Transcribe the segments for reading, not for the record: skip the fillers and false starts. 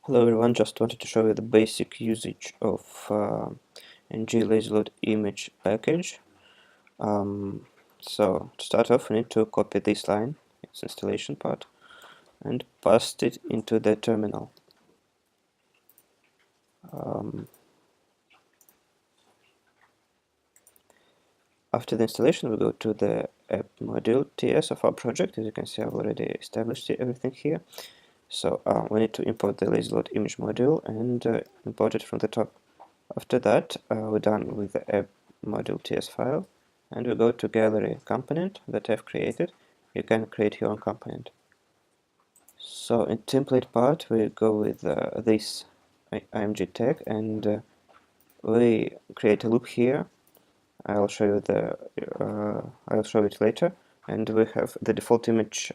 Hello everyone, just wanted to show you the basic usage of ng lazyload image package. So to start off, we need to copy this line, its installation part, and paste it into the terminal. After the installation, we go to the app module TS of our project. As you can see, I've already established everything here. So we need to import the lazyload image module and import it from the top. After that, we're done with the app module TS file, and we go to gallery component that I've created. You can create your own component. So in template part, we go with this img tag, and we create a loop here. I'll show you I'll show it later, and we have the default image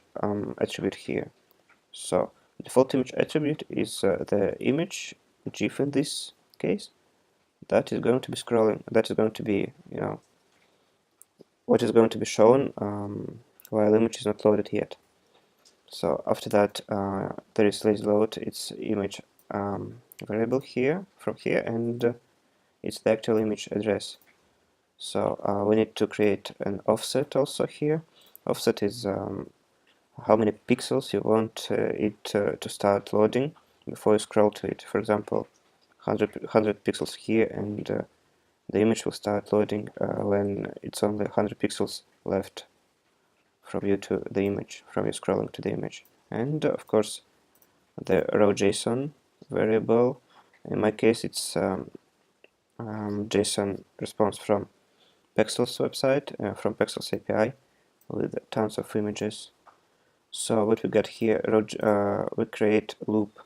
attribute here. So default image attribute is the image GIF in this case that is going to be scrolling. That is going to be, what is going to be shown while image is not loaded yet. So after that, there is lazyload its image variable here from here, and it's the actual image address. So we need to create an offset also here. Offset is how many pixels you want it to start loading before you scroll to it. For example, 100 pixels here, and the image will start loading when it's only 100 pixels left from you to the image, from you scrolling to the image. And of course, the raw JSON variable. In my case, it's JSON response from Pexels website, from Pexels API, with tons of images. So what we got here, we create a loop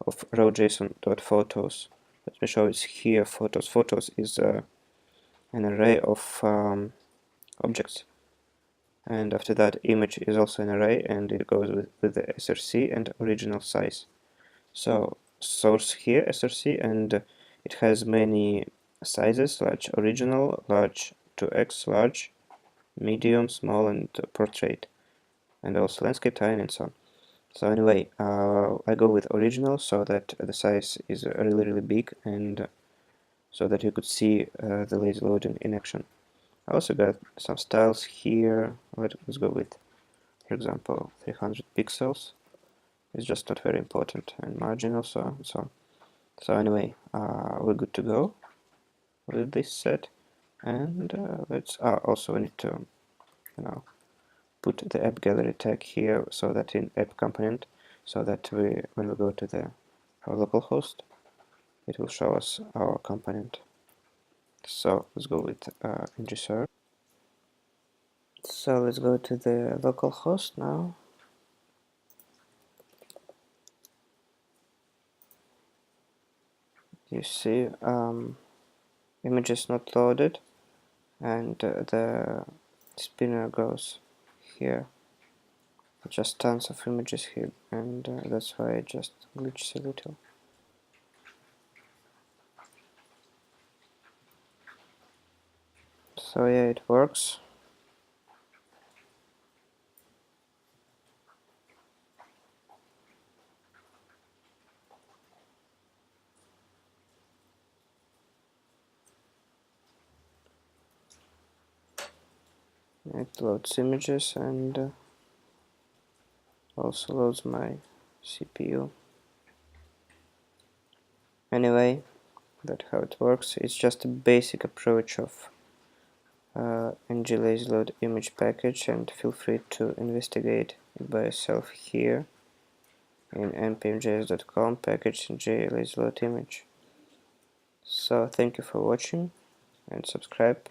of raw JSON.photos. Let me show it here. Photos. Photos is an array of objects, and after that image is also an array, and it goes with the src and original size. So source here src, and it has many sizes: large original, large 2x, large, medium, small, and portrait, and also landscape, tiny, and so on. So anyway, I go with original so that the size is really big, and so that you could see the lazy loading in action. I also got some styles here. Let's go with, for example, 300 pixels. It's just not very important, and margin also, and so on. So anyway, we're good to go with this set, and let's also we need to, put the app gallery tag here, so that in app component, so that when we go to our local host, it will show us our component. So let's go with ng-serve. So let's go to the local host now. You see, image is not loaded, and the spinner goes here. Just tons of images here, and that's why it just glitches a little. So yeah, it works. It loads images, and also loads my CPU. Anyway, that's how it works. It's just a basic approach of ng lazyload image package, and feel free to investigate it by yourself here in npmjs.com package ng lazyload image. So thank you for watching, and subscribe.